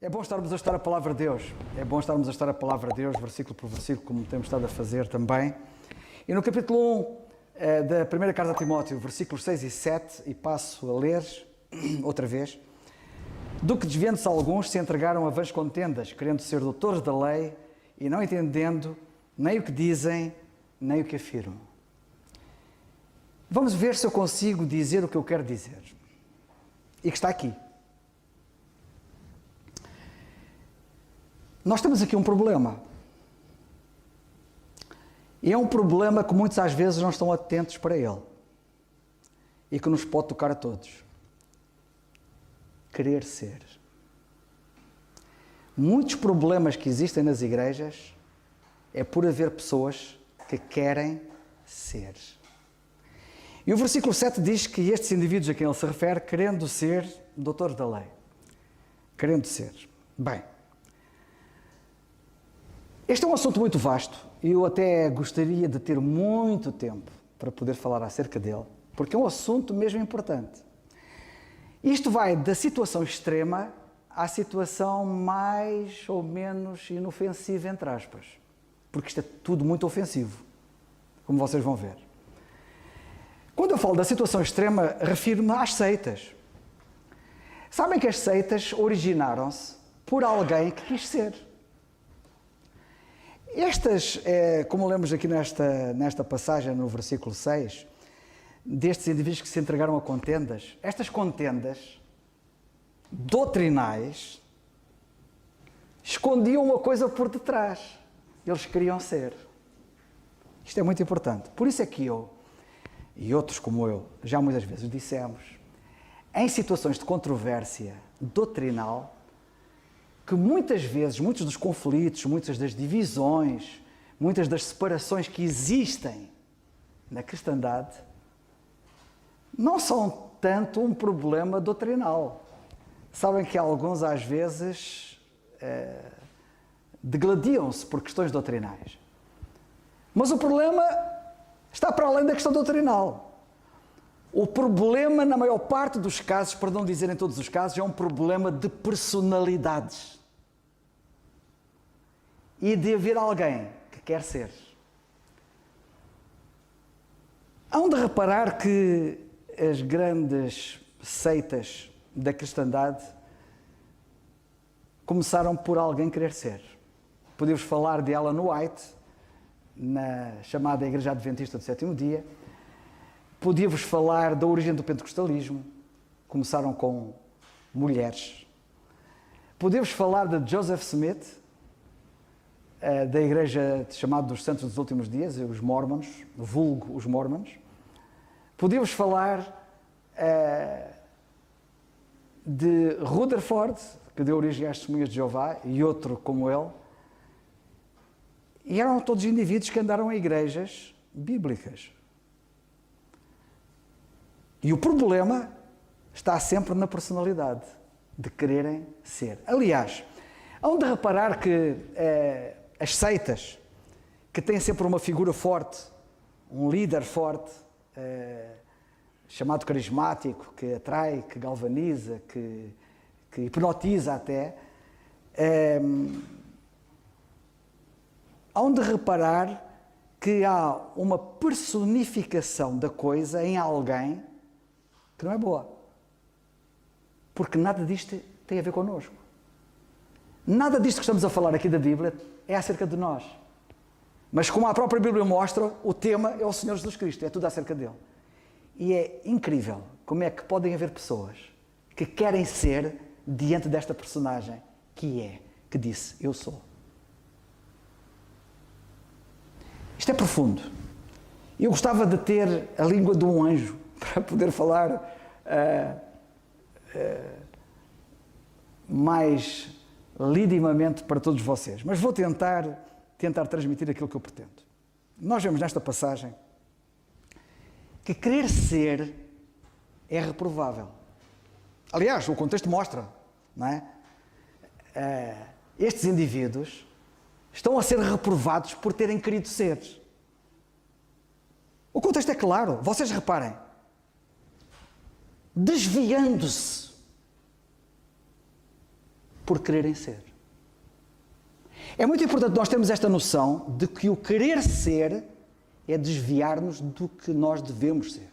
É bom estarmos a estudar a Palavra de Deus. É bom estarmos a estudar a Palavra de Deus, versículo por versículo, como temos estado a fazer também. E no capítulo 1 da primeira carta a Timóteo, versículos 6 e 7, e passo a ler outra vez. Do que desviando-se alguns se entregaram a vãs contendas, querendo ser doutores da lei e não entendendo nem o que dizem, nem o que afirmam. Vamos ver se eu consigo dizer o que eu quero dizer. E que está aqui. Nós temos aqui um problema. E é um problema que muitos às vezes não estão atentos para ele. E que nos pode tocar a todos. Querer ser. Muitos problemas que existem nas igrejas é por haver pessoas que querem ser. E o versículo 7 diz que estes indivíduos a quem ele se refere, querendo ser doutores da lei. Querendo ser. Bem, este é um assunto muito vasto e eu até gostaria de ter muito tempo para poder falar acerca dele, porque é um assunto mesmo importante. Isto vai da situação extrema à situação mais ou menos inofensiva, entre aspas, porque isto é tudo muito ofensivo, como vocês vão ver. Quando eu falo da situação extrema, refiro-me às seitas. Sabem que as seitas originaram-se por alguém que quis ser. Estas, como lemos aqui nesta passagem, no versículo 6, destes indivíduos que se entregaram a contendas, estas contendas doutrinais escondiam uma coisa por detrás. Eles queriam ser. Isto é muito importante. Por isso é que eu, e outros como eu, já muitas vezes dissemos, em situações de controvérsia doutrinal, que muitas vezes, muitos dos conflitos, muitas das divisões, muitas das separações que existem na cristandade, não são tanto um problema doutrinal. Sabem que alguns, às vezes, degladiam-se por questões doutrinais. Mas o problema está para além da questão doutrinal. O problema, na maior parte dos casos, para não dizer em todos os casos, é um problema de personalidades. E de haver alguém que quer ser. Hão de reparar que as grandes seitas da cristandade começaram por alguém querer ser. Podemos falar de Ellen White, na chamada Igreja Adventista do Sétimo Dia. Podia-vos falar da origem do pentecostalismo. Começaram com mulheres. Podia-vos falar de Joseph Smith, da Igreja chamada dos Santos dos Últimos Dias, os Mormons, vulgo os Mormons. Podia-vos falar de Rutherford, que deu origem às Testemunhas de Jeová, e outro como ele. E eram todos indivíduos que andaram em igrejas bíblicas. E o problema está sempre na personalidade, de quererem ser. Aliás, hão de reparar que as seitas, que têm sempre uma figura forte, um líder forte, chamado carismático, que atrai, que galvaniza, que hipnotiza até, hão de reparar que há uma personificação da coisa em alguém que não é boa. Porque nada disto tem a ver connosco. Nada disto que estamos a falar aqui da Bíblia é acerca de nós. Mas como a própria Bíblia mostra, o tema é o Senhor Jesus Cristo, é tudo acerca dele. E é incrível como é que podem haver pessoas que querem ser diante desta personagem que disse, eu sou. Isto é profundo. Eu gostava de ter a língua de um anjo para poder falar mais lidimamente para todos vocês. Mas vou tentar transmitir aquilo que eu pretendo. Nós vemos nesta passagem que querer ser é reprovável. Aliás, o contexto mostra, não é? Estes indivíduos estão a ser reprovados por terem querido ser. O contexto é claro, vocês reparem. Desviando-se. por quererem ser. É muito importante nós termos esta noção de que o querer ser é desviar-nos do que nós devemos ser.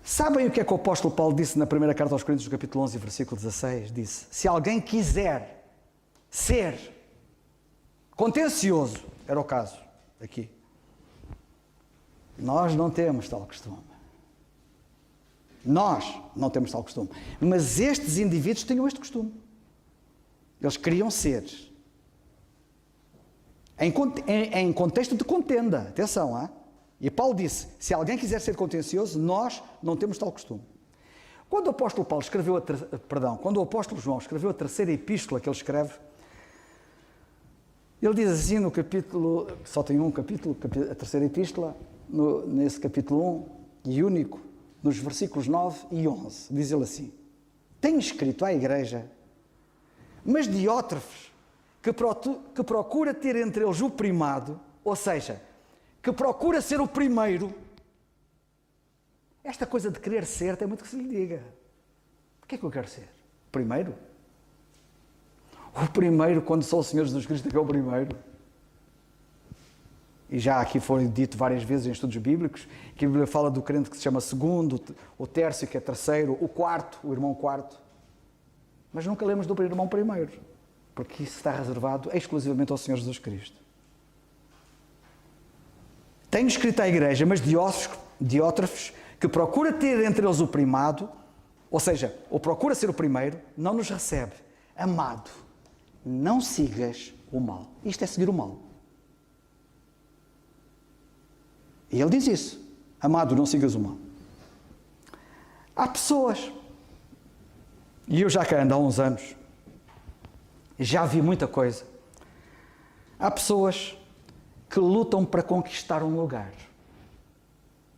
Sabem o que é que o apóstolo Paulo disse na primeira carta aos Coríntios, capítulo 11, versículo 16? Disse: se alguém quiser ser contencioso, era o caso aqui, nós não temos tal costume. Nós não temos tal costume. Mas estes indivíduos tinham este costume. Eles queriam ser. Em contexto de contenda. Atenção, hein? E Paulo disse, se alguém quiser ser contencioso, nós não temos tal costume. Quando o apóstolo Paulo escreveu quando o apóstolo João escreveu a terceira epístola que ele escreve, ele diz assim no capítulo, só tem um capítulo, a terceira epístola, nesse capítulo 1 e único, nos versículos 9 e 11, diz ele assim: tenho escrito à igreja, mas Diótrefes, que procura ter entre eles o primado, ou seja, que procura ser o primeiro. Esta coisa de querer ser tem muito que se lhe diga. O que é que eu quero ser? Primeiro? O primeiro, quando só o Senhor Jesus Cristo é que é o primeiro. E já aqui foi dito várias vezes em estudos bíblicos, que a Bíblia fala do crente que se chama segundo, o terço que é terceiro, o quarto, o irmão quarto. Mas nunca lemos do irmão primeiro, porque isso está reservado exclusivamente ao Senhor Jesus Cristo. Tenho escrito à igreja, mas Diótrefes, que procura ter entre eles o primado, ou seja, ou procura ser o primeiro, não nos recebe. Amado, não sigas o mal. Isto é seguir o mal. E ele diz isso. Amado, não sigas o mal. Há pessoas, e eu já cá ando há uns anos, já vi muita coisa. Há pessoas que lutam para conquistar um lugar.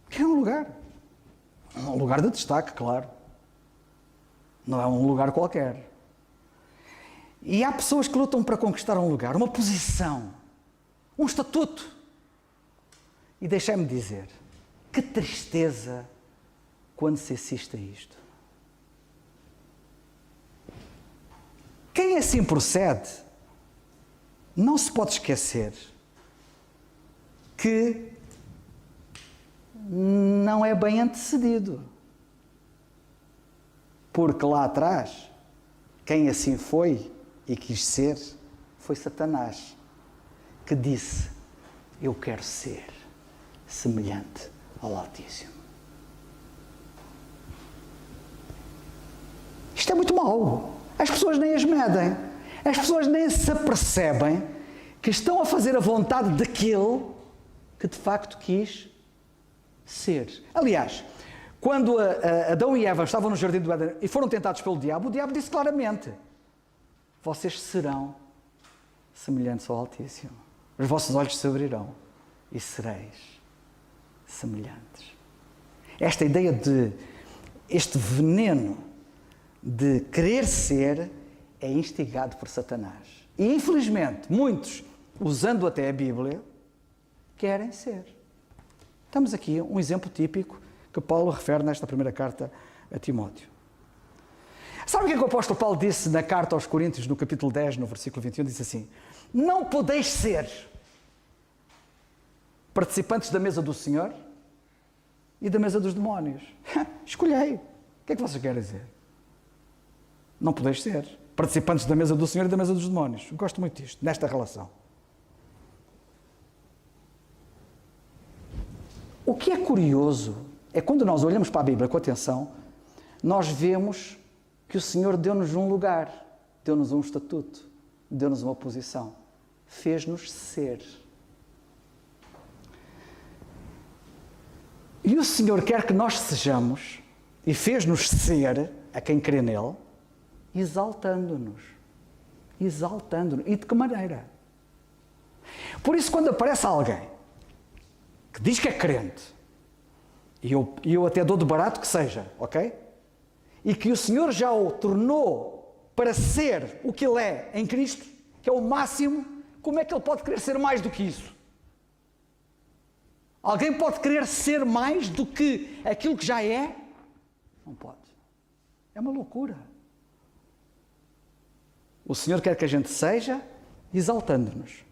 Que é um lugar? Um lugar de destaque, claro. Não é um lugar qualquer. E há pessoas que lutam para conquistar um lugar, uma posição, um estatuto. E deixai-me dizer, que tristeza quando se assiste a isto. Quem assim procede, não se pode esquecer que não é bem antecedido. Porque lá atrás, quem assim foi e quis ser, foi Satanás, que disse, eu quero ser semelhante ao Altíssimo. Isto é muito mau. As pessoas nem as medem. As pessoas nem se apercebem que estão a fazer a vontade daquele que de facto quis ser. Aliás, quando Adão e Eva estavam no jardim do Éden e foram tentados pelo diabo, o diabo disse claramente, vocês serão semelhantes ao Altíssimo. Os vossos olhos se abrirão e sereis semelhantes. Esta ideia de, este veneno de querer ser é instigado por Satanás. E infelizmente, muitos, usando até a Bíblia, querem ser. Estamos aqui um exemplo típico que Paulo refere nesta primeira carta a Timóteo. Sabe o que é que o apóstolo Paulo disse na carta aos Coríntios, no capítulo 10, no versículo 21? Disse assim, não podeis ser participantes da mesa do Senhor e da mesa dos demónios. Escolhei. O que é que vocês querem dizer? Não podeis ser participantes da mesa do Senhor e da mesa dos demónios. Eu gosto muito disto, nesta relação. O que é curioso é quando nós olhamos para a Bíblia com atenção, nós vemos que o Senhor deu-nos um lugar, deu-nos um estatuto, deu-nos uma posição, fez-nos ser. E o Senhor quer que nós sejamos, e fez-nos ser, a quem crê nele, exaltando-nos. Exaltando-nos. E de que maneira? Por isso, quando aparece alguém que diz que é crente, e eu até dou de barato que seja, ok? E que o Senhor já o tornou para ser o que ele é em Cristo, que é o máximo, como é que ele pode querer ser mais do que isso? Alguém pode querer ser mais do que aquilo que já é? Não pode. É uma loucura. O Senhor quer que a gente seja exaltando-nos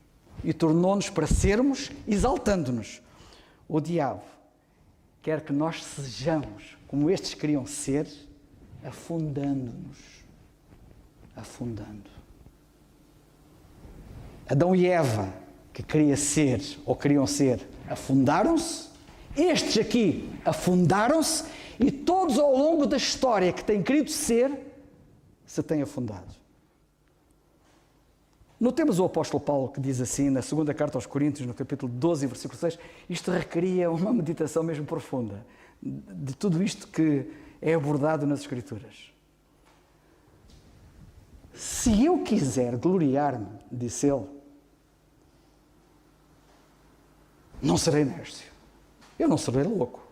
e tornou-nos para sermos exaltando-nos. O diabo quer que nós sejamos como estes queriam ser, afundando-nos. Afundando. Adão e Eva, que queriam ser, afundaram-se. Estes aqui afundaram-se e todos ao longo da história que têm querido ser, se têm afundado. Notemos o apóstolo Paulo que diz assim, na segunda carta aos Coríntios, no capítulo 12, versículo 6, isto requeria uma meditação mesmo profunda, de tudo isto que é abordado nas Escrituras. Se eu quiser gloriar-me, disse ele, não serei nércio. Eu não serei louco.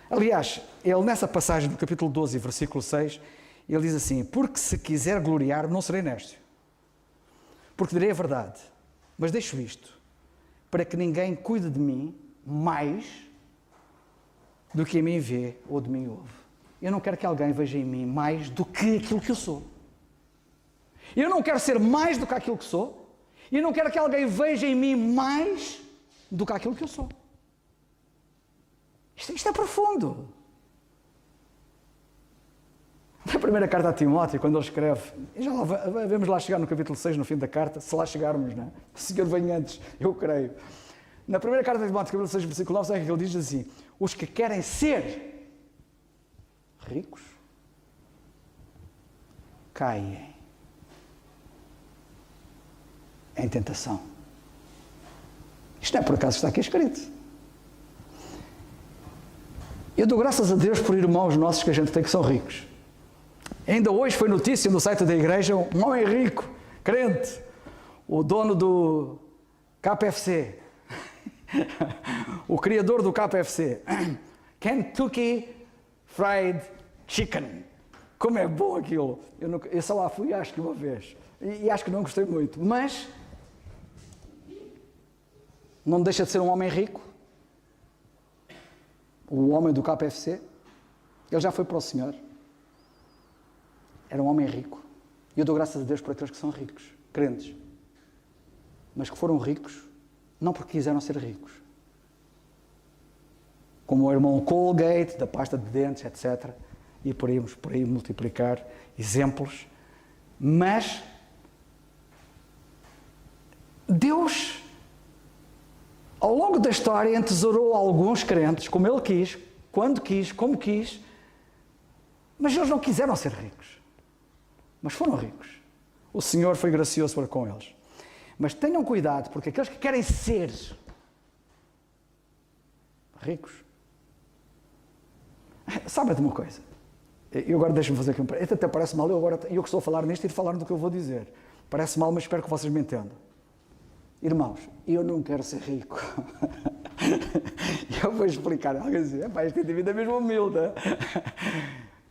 Aliás, ele nessa passagem do capítulo 12, versículo 6, ele diz assim, porque se quiser gloriar-me, não serei nércio. Porque direi a verdade, mas deixo isto, para que ninguém cuide de mim mais do que a mim vê ou de mim ouve. Eu não quero que alguém veja em mim mais do que aquilo que eu sou. Eu não quero ser mais do que aquilo que sou, e eu não quero que alguém veja em mim mais do que aquilo que eu sou. Isto é profundo. Na primeira carta a Timóteo, quando ele escreve, e já vamos lá chegar no capítulo 6, no fim da carta, se lá chegarmos, não é? O Senhor vem antes, eu creio. Na primeira carta a Timóteo, capítulo 6, versículo 9, sabe o que ele diz assim? Os que querem ser ricos, caem em tentação. Isto não é por acaso que está aqui escrito. Eu dou graças a Deus por irmãos nossos que a gente tem que são ricos. Ainda hoje foi notícia no site da igreja, um homem rico, crente, o dono do KFC, o criador do KFC, Kentucky Fried Chicken. Como é bom aquilo. Eu só lá fui, acho que uma vez, e acho que não gostei muito, mas não deixa de ser um homem rico, o homem do KFC. Ele já foi para o Senhor. Era um homem rico. E eu dou graças a Deus por aqueles que são ricos, crentes. Mas que foram ricos, não porque quiseram ser ricos. Como o irmão Colgate, da pasta de dentes, etc. E podemos por aí multiplicar exemplos. Mas Deus, ao longo da história, entesourou alguns crentes, como Ele quis, quando quis, como quis, mas eles não quiseram ser ricos. Mas foram ricos. O Senhor foi gracioso para com eles. Mas tenham cuidado, porque aqueles que querem ser ricos, sabe de uma coisa? Eu agora deixo-me fazer aqui um... Até parece mal, eu que estou a falar nisto e de falar do que eu vou dizer. Parece mal, mas espero que vocês me entendam. Irmãos, eu não quero ser rico. Eu vou explicar. Alguém diz, este indivíduo é mesmo humilde.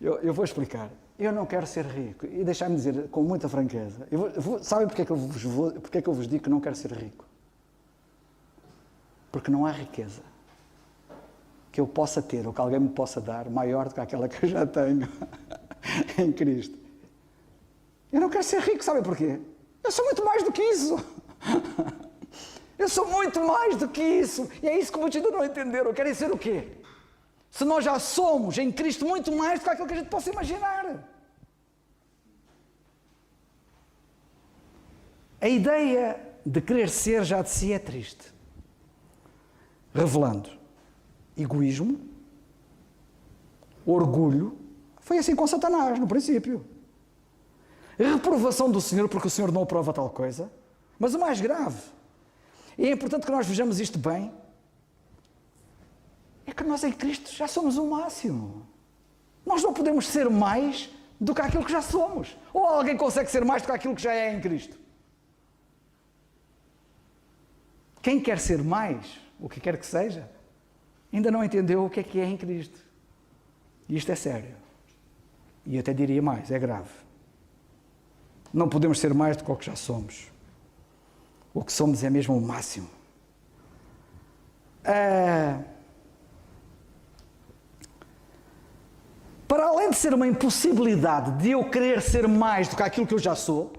Eu vou explicar. Eu não quero ser rico. E deixar-me dizer com muita franqueza. Sabem porque é que eu vos digo que não quero ser rico? Porque não há riqueza que eu possa ter ou que alguém me possa dar maior do que aquela que eu já tenho em Cristo. Eu não quero ser rico, sabem porquê? Eu sou muito mais do que isso. Eu sou muito mais do que isso. E é isso que muitos ainda não entenderam. Querem ser o quê? Se nós já somos em Cristo muito mais do que aquilo que a gente possa imaginar. A ideia de querer ser já de si é triste. Revelando egoísmo, orgulho. Foi assim com Satanás no princípio. Reprovação do Senhor porque o Senhor não aprova tal coisa. Mas o mais grave, e é importante que nós vejamos isto bem, é que nós em Cristo já somos o máximo. Nós não podemos ser mais do que aquilo que já somos. Ou alguém consegue ser mais do que aquilo que já é em Cristo? Quem quer ser mais, o que quer que seja, ainda não entendeu o que é em Cristo. E isto é sério. E até diria mais, é grave. Não podemos ser mais do que o que já somos. O que somos é mesmo o máximo. para além de ser uma impossibilidade de eu querer ser mais do que aquilo que eu já sou,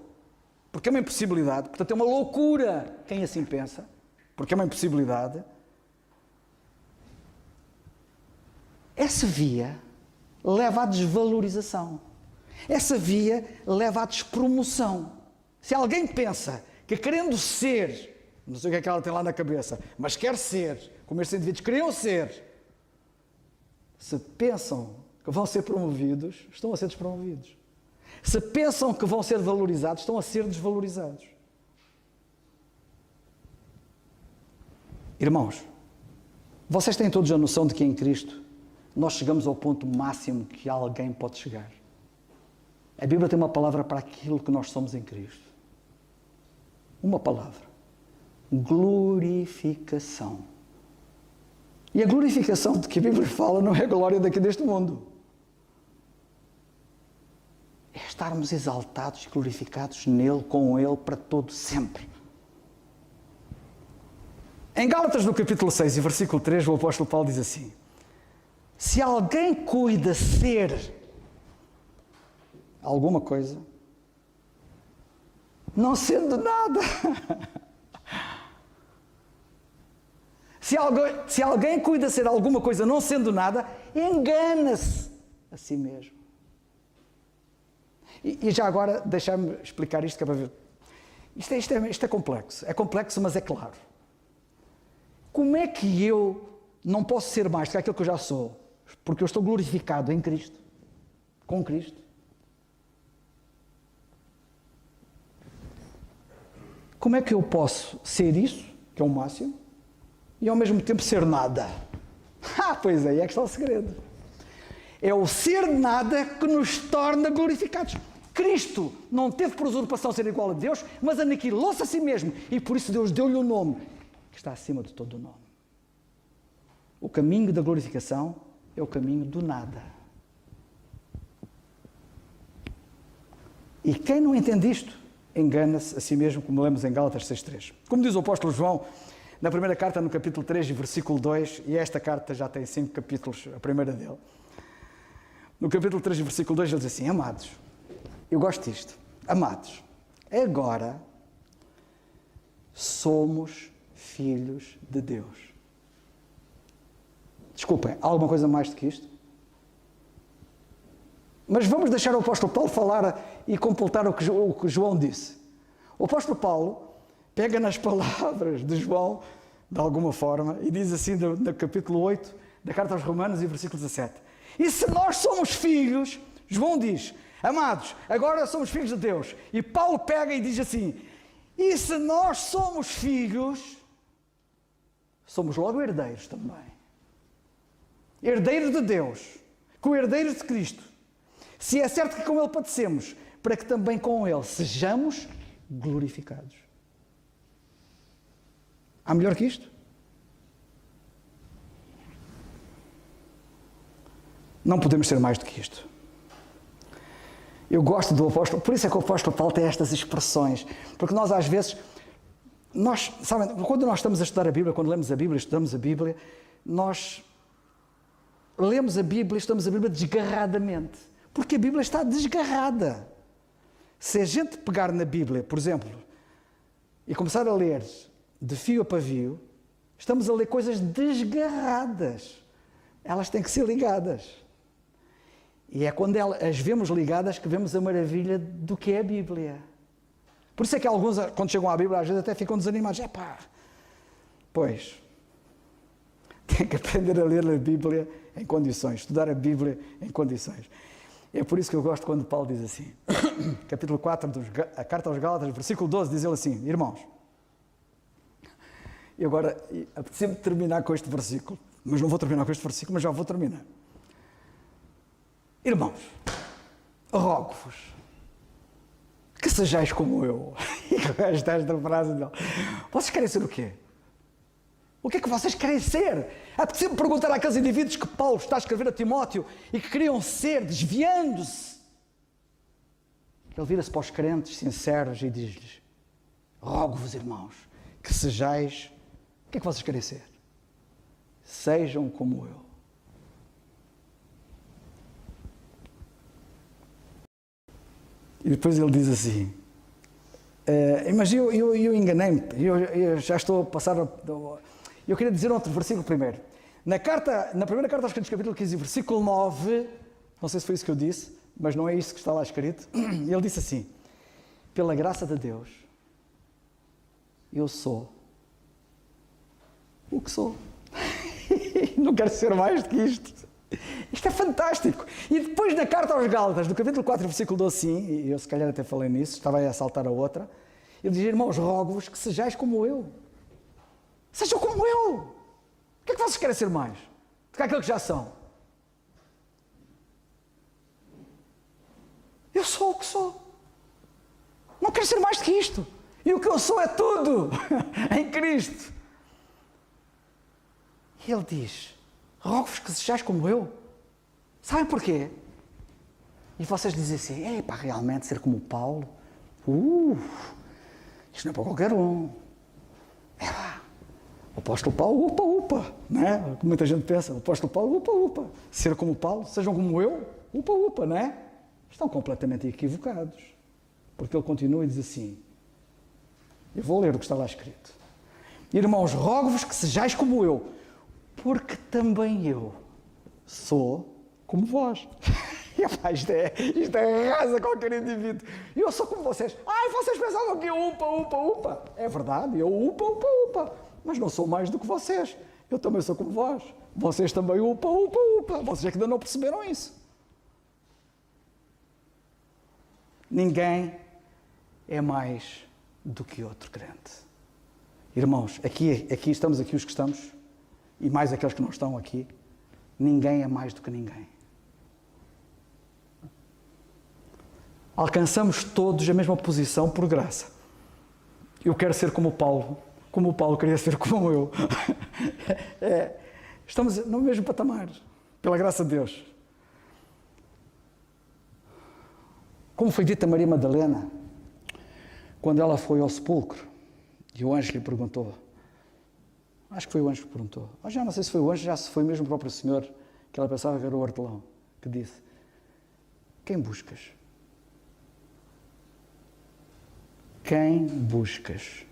porque é uma impossibilidade, portanto é uma loucura quem assim pensa, porque é uma impossibilidade, essa via leva à desvalorização. Essa via leva à despromoção. Se alguém pensa que querendo ser, não sei o que ela tem lá na cabeça, mas quer ser, como estes indivíduos queriam ser, se pensam que vão ser promovidos, estão a ser despromovidos. Se pensam que vão ser valorizados, estão a ser desvalorizados. Irmãos, vocês têm todos a noção de que em Cristo nós chegamos ao ponto máximo que alguém pode chegar. A Bíblia tem uma palavra para aquilo que nós somos em Cristo. Uma palavra. Glorificação. E a glorificação de que a Bíblia fala não é a glória daqui deste mundo. É estarmos exaltados e glorificados nele, com ele, para todo sempre. Em Gálatas, no capítulo 6 e versículo 3, o apóstolo Paulo diz assim: se alguém cuida ser alguma coisa, não sendo nada. Se alguém cuida ser alguma coisa não sendo nada, engana-se a si mesmo. E já agora, deixar-me explicar isto, que é para ver. Isto é complexo. É complexo, mas é claro. Como é que eu não posso ser mais do que aquilo que eu já sou? Porque eu estou glorificado em Cristo. Com Cristo. Como é que eu posso ser isso, que é o máximo, e ao mesmo tempo ser nada? Pois aí é que está o segredo. É o ser nada que nos torna glorificados. Cristo não teve por usurpação ser igual a Deus, mas aniquilou-se a si mesmo. E por isso Deus deu-lhe um nome que está acima de todo o nome. O caminho da glorificação é o caminho do nada. E quem não entende isto, engana-se a si mesmo, como lemos em Gálatas 6.3. Como diz o apóstolo João, na primeira carta, no capítulo 3, versículo 2, e esta carta já tem 5 capítulos, a primeira dele. No capítulo 3, versículo 2, ele diz assim: amados, eu gosto disto, amados, agora somos filhos de Deus. Desculpem, há alguma coisa mais do que isto? Mas vamos deixar o apóstolo Paulo falar e completar o que João disse. O apóstolo Paulo pega nas palavras de João, de alguma forma, e diz assim no capítulo 8 da carta aos Romanos, e versículo 17. E se nós somos filhos, João diz, amados, agora somos filhos de Deus. E Paulo pega e diz assim, e se nós somos filhos, somos logo herdeiros também. Herdeiros de Deus, co-herdeiros de Cristo. Se é certo que com Ele padecemos, para que também com Ele sejamos glorificados. Há melhor que isto? Não podemos ser mais do que isto. Eu gosto do apóstolo, por isso é que o apóstolo Paulo tem estas expressões, porque nós às vezes, sabem, quando nós estamos a estudar a Bíblia, quando lemos a Bíblia, estudamos a Bíblia, nós lemos a Bíblia, estudamos a Bíblia desgarradamente, porque a Bíblia está desgarrada. Se a gente pegar na Bíblia, por exemplo, e começar a ler de fio a pavio, estamos a ler coisas desgarradas. Elas têm que ser ligadas. E é quando as vemos ligadas que vemos a maravilha do que é a Bíblia. Por isso é que alguns, quando chegam à Bíblia, às vezes até ficam desanimados. Pois, tem que aprender a ler a Bíblia em condições, estudar a Bíblia em condições. É por isso que eu gosto quando Paulo diz assim, capítulo 4 da carta aos Gálatas, versículo 12, diz ele assim, irmãos, e agora apetece-me terminar com este versículo, mas não vou terminar com este versículo, mas já vou terminar. Irmãos, rogo-vos que sejais como eu. E esta frase dele. Vocês querem ser o quê? O que é que vocês querem ser? Apetece-me perguntar àqueles indivíduos que Paulo está a escrever a Timóteo e que queriam ser, desviando-se. Ele vira-se para os crentes sinceros e diz-lhes, rogo-vos, irmãos, que sejais... O que é que vocês querem ser? Sejam como eu. E depois ele diz assim, mas eu enganei-me, eu já estou a passar... Eu queria dizer outro versículo primeiro. Na primeira carta aos Coríntios, capítulo 15, versículo 9, não sei se foi isso que eu disse, mas não é isso que está lá escrito, ele disse assim, pela graça de Deus, eu sou o que sou. Não quero ser mais do que isto. Isto é fantástico. E depois na carta aos Gálatas, do capítulo 4, versículo 12, sim, e eu se calhar até falei nisso, estava a saltar a outra, ele diz, irmãos, rogo-vos que sejais como eu. Sejam como eu. O que é que vocês querem ser mais do que aquilo que já são? Eu sou o que sou. Não quero ser mais do que isto. E o que eu sou é tudo em Cristo. E ele diz, rogo-vos que sejais como eu. Sabem porquê? E vocês dizem assim, epá, realmente ser como o Paulo? Isto não é para qualquer um. O apóstolo Paulo, upa, não é? Como muita gente pensa, o apóstolo Paulo, upa. Ser como o Paulo, sejam como eu, upa, não é? Estão completamente equivocados. Porque ele continua e diz assim, eu vou ler o que está lá escrito. Irmãos, rogo-vos que sejais como eu, porque também eu sou como vós. Isto arrasa qualquer indivíduo. Eu sou como vocês. Vocês pensavam que eu upa. É verdade, eu upa. Mas não sou mais do que vocês. Eu também sou como vós. Vocês também upa. Vocês é que ainda não perceberam isso. Ninguém é mais do que outro crente. Irmãos, aqui estamos aqui os que estamos, e mais aqueles que não estão aqui. Ninguém é mais do que ninguém. Alcançamos todos a mesma posição por graça. Eu quero ser como o Paulo queria ser como eu. Estamos no mesmo patamar, pela graça de Deus. Como foi dito a Maria Madalena, quando ela foi ao sepulcro, e o anjo lhe perguntou, acho que foi o anjo que perguntou, já não sei se foi o anjo, já se foi mesmo o próprio Senhor, que ela pensava que era o hortelão, que disse, quem buscas? Quem buscas?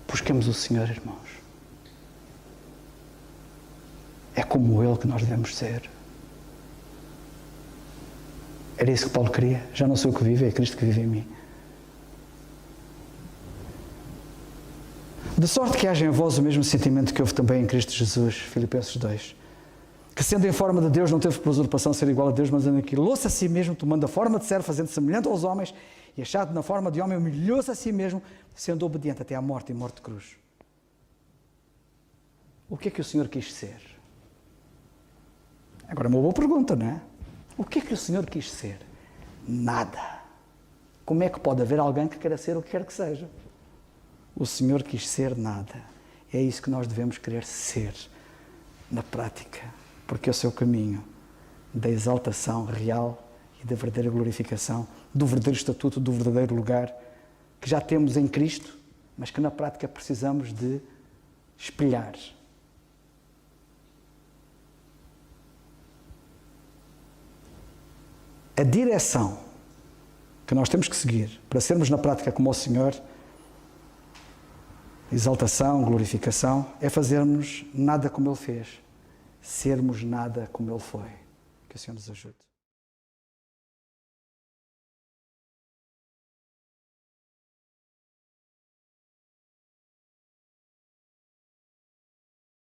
Busquemos o Senhor, irmãos. É como Ele que nós devemos ser. Era isso que Paulo queria. Já não sou eu que vivo, é Cristo que vive em mim. De sorte que haja em vós o mesmo sentimento que houve também em Cristo Jesus, Filipenses 2. Que sendo em forma de Deus, não teve por usurpação ser igual a Deus, mas aniquilou-se a si mesmo, tomando a forma de servo, fazendo semelhante aos homens, e achado na forma de homem, humilhou-se a si mesmo, sendo obediente até à morte e morte de cruz. O que é que o Senhor quis ser? Agora é uma boa pergunta, não é? O que é que o Senhor quis ser? Nada. Como é que pode haver alguém que queira ser o que quer que seja? O Senhor quis ser nada. É isso que nós devemos querer ser na prática, porque esse é o caminho da exaltação real e da verdadeira glorificação, do verdadeiro estatuto, do verdadeiro lugar que já temos em Cristo, mas que na prática precisamos de espelhar. A direção que nós temos que seguir para sermos na prática como o Senhor, exaltação, glorificação, é fazermos nada como Ele fez, sermos nada como Ele foi. Que o Senhor nos ajude.